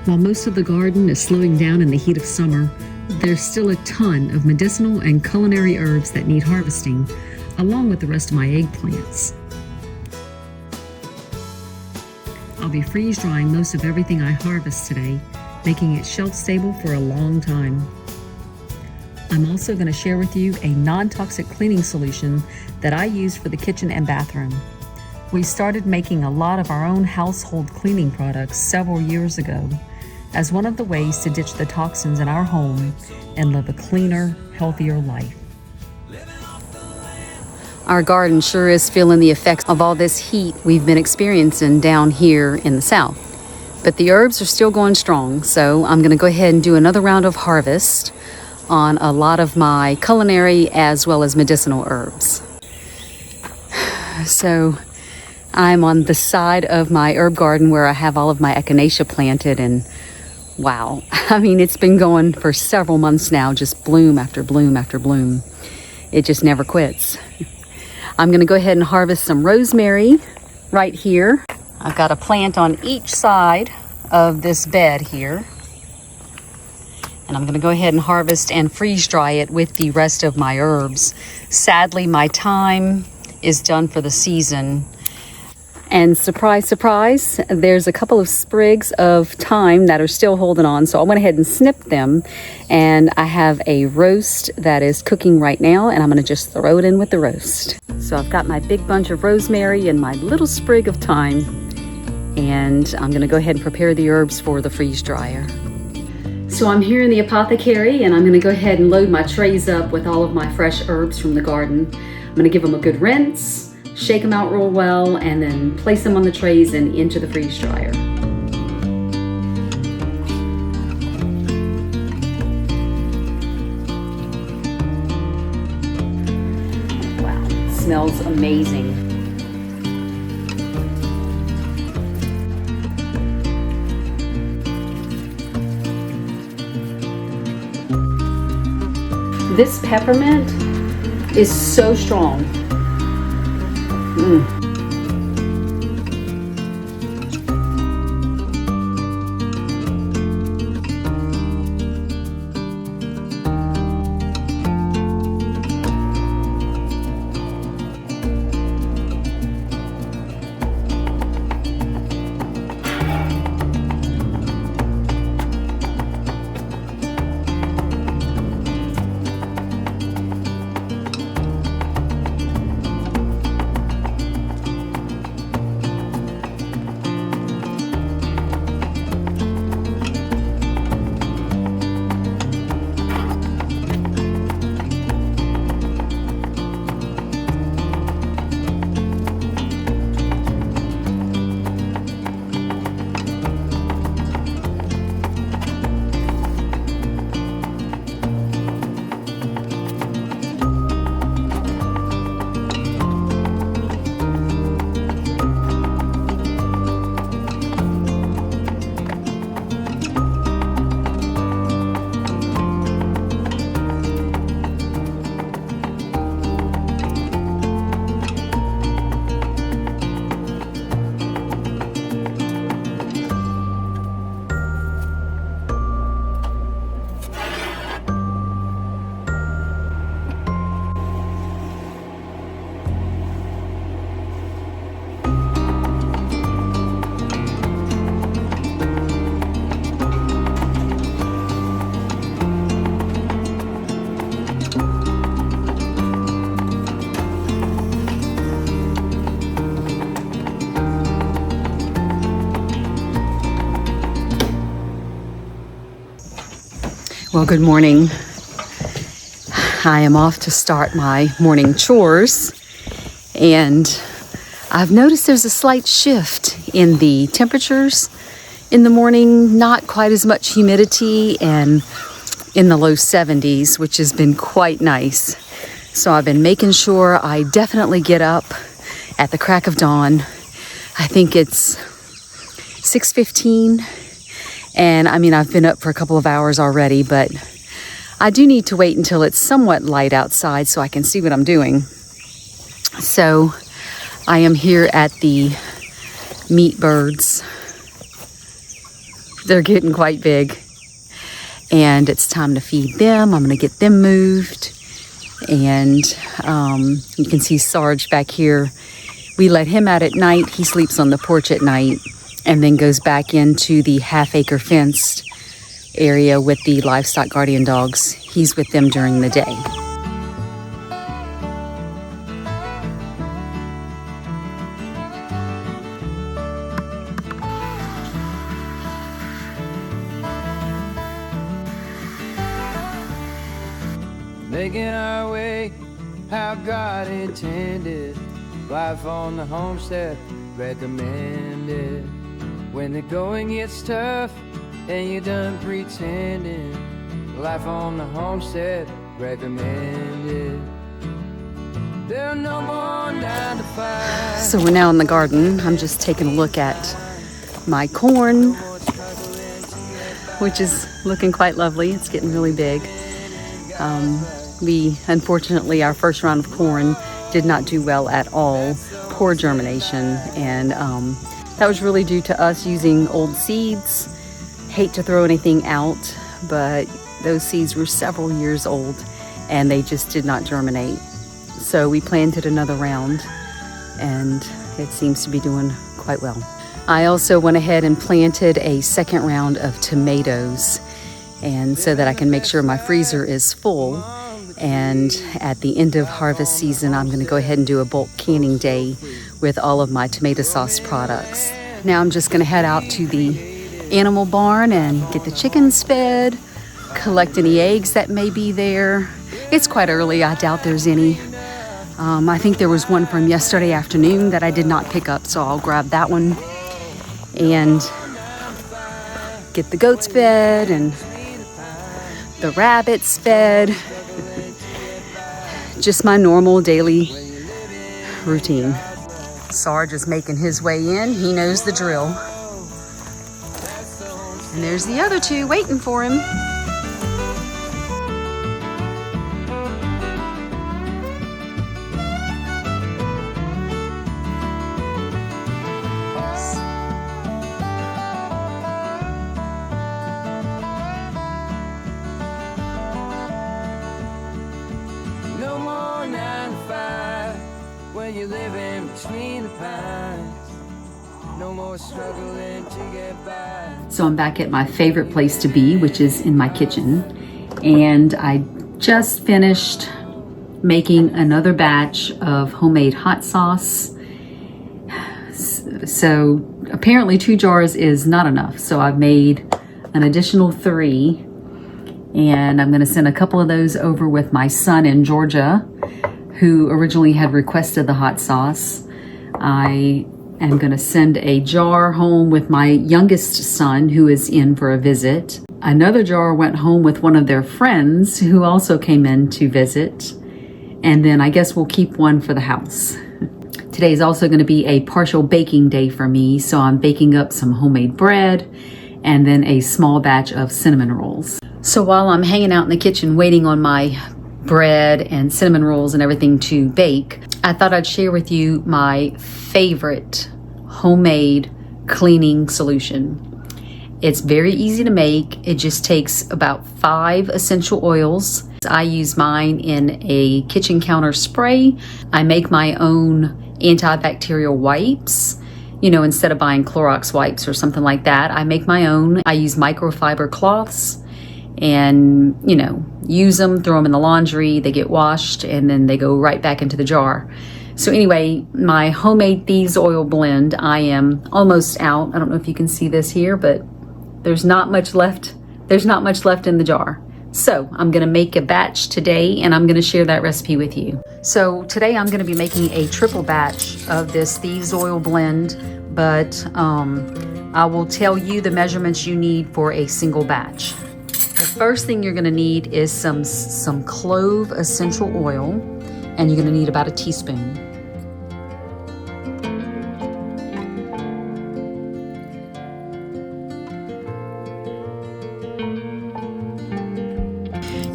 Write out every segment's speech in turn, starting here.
While most of the garden is slowing down in the heat of summer, there's still a ton of medicinal and culinary herbs that need harvesting, along with the rest of my eggplants. I'll be freeze drying most of everything I harvest today, making it shelf stable for a long time. I'm also going to share with you a non-toxic cleaning solution that I use for the kitchen and bathroom. We started making a lot of our own household cleaning products several years ago as one of the ways to ditch the toxins in our home and live a cleaner, healthier life. Our garden sure is feeling the effects of all this heat we've been experiencing down here in the south. But the herbs are still going strong, so I'm going to go ahead and do another round of harvest on a lot of my culinary as well as medicinal herbs. So I'm on the side of my herb garden where I have all of my echinacea planted, and wow, I mean, it's been going for several months now, just bloom after bloom after bloom. It just never quits. I'm going to go ahead and harvest some rosemary right here. I've got a plant on each side of this bed here. And I'm going to go ahead and harvest and freeze dry it with the rest of my herbs. Sadly, my thyme is done for the season. And surprise, surprise, there's a couple of sprigs of thyme that are still holding on. So I went ahead and snipped them. And I have a roast that is cooking right now. And I'm going to just throw it in with the roast. So I've got my big bunch of rosemary and my little sprig of thyme. And I'm going to go ahead and prepare the herbs for the freeze dryer. So I'm here in the apothecary, and I'm going to go ahead and load my trays up with all of my fresh herbs from the garden. I'm going to give them a good rinse, shake them out real well, and then place them on the trays and into the freeze dryer. Wow, it smells amazing. This peppermint is so strong. Well, good morning. I am off to start my morning chores, and I've noticed there's a slight shift in the temperatures in the morning, not quite as much humidity, and in the low 70s, which has been quite nice. So I've been making sure I definitely get up at the crack of dawn. I think it's 6:15. And I mean, I've been up for a couple of hours already, but I do need to wait until it's somewhat light outside so I can see what I'm doing. So I am here at the meat birds They're getting quite big. And it's time to feed them. I'm going to get them moved. And you can see Sarge back here. We let him out at night. He sleeps on the porch at night and then goes back into the half-acre fenced area with the livestock guardian dogs. He's with them during the day. Making our way how God intended. Life on the homestead recommended. When the going gets tough and you're done pretending. Life on the homestead recommended. There are no more 9 to 5. So we're now in the garden. I'm just taking a look at my corn, which is looking quite lovely. It's getting really big. Unfortunately, our first round of corn did not do well at all. Poor germination, and that was really due to us using old seeds. Hate to throw anything out, but those seeds were several years old and they just did not germinate. So we planted another round and it seems to be doing quite well. I also went ahead and planted a second round of tomatoes, and so that I can make sure my freezer is full. And at the end of harvest season, I'm going to go ahead and do a bulk canning day with all of my tomato sauce products. Now I'm just going to head out to the animal barn and get the chickens fed, collect any eggs that may be there. It's quite early. I doubt there's any. I think there was one from yesterday afternoon that I did not pick up, so I'll grab that one and get the goats fed and the rabbits fed. Just my normal daily routine. Sarge is making his way in. He knows the drill. And there's the other two waiting for him. No more 9 to 5 when you're living between the pines. No more struggling to get by. So I'm back at my favorite place to be, which is in my kitchen. And I just finished making another batch of homemade hot sauce. So apparently 2 jars is not enough. So I've made an additional 3. And I'm going to send a couple of those over with my son in Georgia, who originally had requested the hot sauce. I am going to send a jar home with my youngest son, who is in for a visit. Another jar went home with one of their friends who also came in to visit. And then I guess we'll keep one for the house. Today is also going to be a partial baking day for me, so I'm baking up some homemade bread and then a small batch of cinnamon rolls. So while I'm hanging out in the kitchen waiting on my bread and cinnamon rolls and everything to bake, I thought I'd share with you my favorite homemade cleaning solution. It's very easy to make. It just takes about 5 essential oils. I use mine in a kitchen counter spray. I make my own antibacterial wipes. You know, instead of buying Clorox wipes or something like that, I make my own. I use microfiber cloths and, you know, use them, throw them in the laundry, they get washed, and then they go right back into the jar. So anyway, my homemade Thieves oil blend, I am almost out. I don't know if you can see this here, but there's not much left. There's not much left in the jar. So I'm going to make a batch today, and I'm going to share that recipe with you. So today I'm going to be making a triple batch of this Thieves oil blend, but I will tell you the measurements you need for a single batch. The first thing you're going to need is some clove essential oil, and you're going to need about a teaspoon.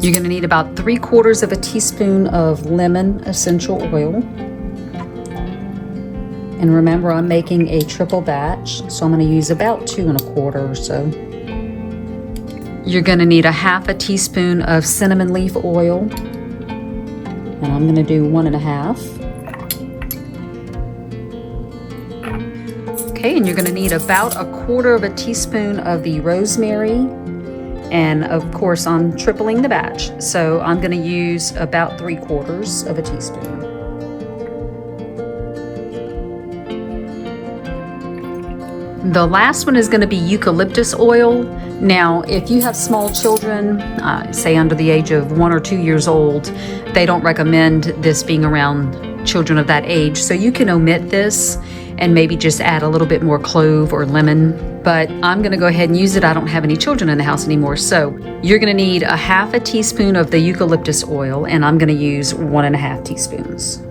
You're going to need about 3/4 of a teaspoon of lemon essential oil. And remember, I'm making a triple batch, so I'm going to use about 2 1/4 or so. You're gonna need a half a teaspoon of cinnamon leaf oil. And I'm gonna do 1.5. Okay, and you're gonna need about 1/4 teaspoon of the rosemary. And of course, I'm tripling the batch. So I'm gonna use about 3/4 teaspoon. The last one is gonna be eucalyptus oil. Now, if you have small children, say under the age of 1 or 2 years old, they don't recommend this being around children of that age. So you can omit this and maybe just add a little bit more clove or lemon. But I'm gonna go ahead and use it. I don't have any children in the house anymore. So you're gonna need a half a teaspoon of the eucalyptus oil, and I'm gonna use 1.5 teaspoons.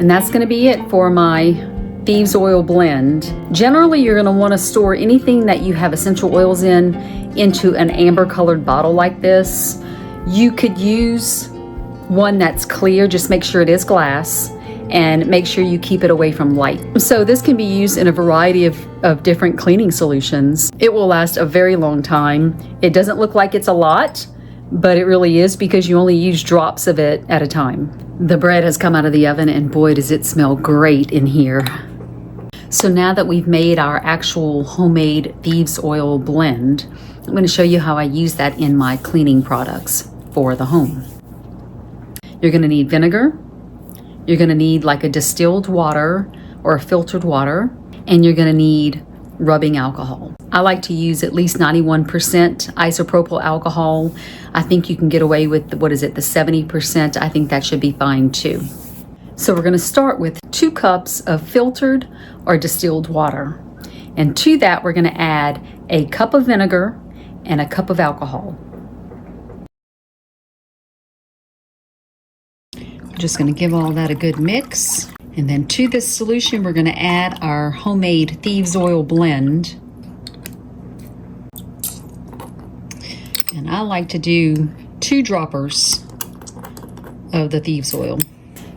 And that's gonna be it for my Thieves oil blend. Generally, you're gonna wanna store anything that you have essential oils in into an amber colored bottle like this. You could use one that's clear, just make sure it is glass, and make sure you keep it away from light. So this can be used in a variety of different cleaning solutions. It will last a very long time. It doesn't look like it's a lot, but it really is because you only use drops of it at a time. The bread has come out of the oven and boy does it smell great in here. So now that we've made our actual homemade Thieves oil blend, I'm going to show you how I use that in my cleaning products for the home. You're going to need vinegar. You're going to need like a distilled water or a filtered water, and you're going to need rubbing alcohol. I like to use at least 91% isopropyl alcohol. I think you can get away with, the 70%. I think that should be fine too. So we're going to start with 2 cups of filtered or distilled water. And to that, we're going to add a cup of vinegar and a cup of alcohol. Just going to give all that a good mix. And then to this solution, we're going to add our homemade Thieves oil blend. And I like to do 2 droppers of the Thieves oil.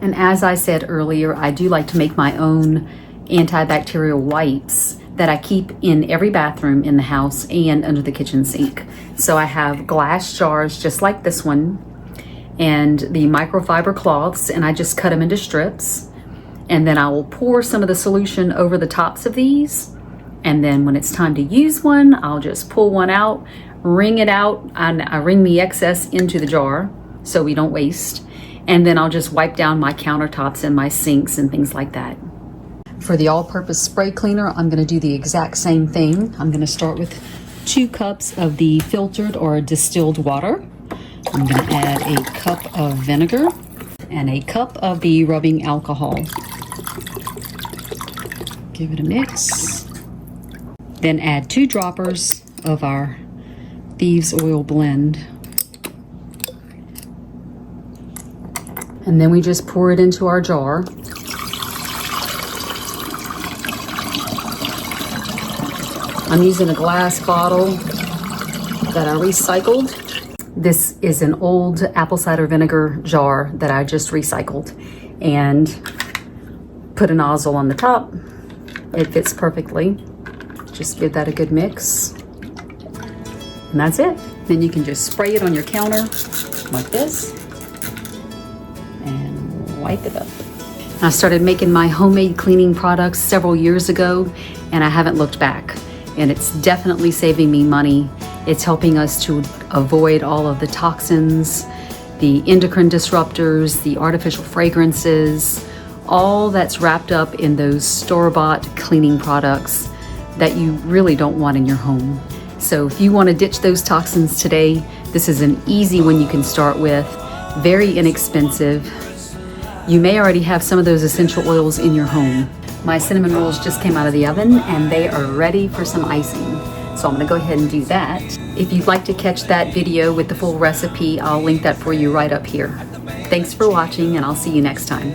And as I said earlier, I do like to make my own antibacterial wipes that I keep in every bathroom in the house and under the kitchen sink. So I have glass jars just like this one and the microfiber cloths, and I just cut them into strips. And then I will pour some of the solution over the tops of these. And then when it's time to use one, I'll just pull one out, wring it out, and I wring the excess into the jar so we don't waste. And then I'll just wipe down my countertops and my sinks and things like that. For the all-purpose spray cleaner, I'm going to do the exact same thing. I'm going to start with 2 cups of the filtered or distilled water. I'm going to add a cup of vinegar and a cup of the rubbing alcohol. Give it a mix. Then add 2 droppers of our Thieves oil blend. And then we just pour it into our jar. I'm using a glass bottle that I recycled. This is an old apple cider vinegar jar that I just recycled and put a nozzle on the top. It fits perfectly. Just give that a good mix. And that's it. Then you can just spray it on your counter like this and wipe it up. I started making my homemade cleaning products several years ago and I haven't looked back. And it's definitely saving me money. It's helping us to avoid all of the toxins, the endocrine disruptors, the artificial fragrances, all that's wrapped up in those store-bought cleaning products that you really don't want in your home. So if you want to ditch those toxins today, this is an easy one you can start with, very inexpensive. You may already have some of those essential oils in your home. My cinnamon rolls just came out of the oven and they are ready for some icing. So I'm gonna go ahead and do that. If you'd like to catch that video with the full recipe, I'll link that for you right up here. Thanks for watching and I'll see you next time.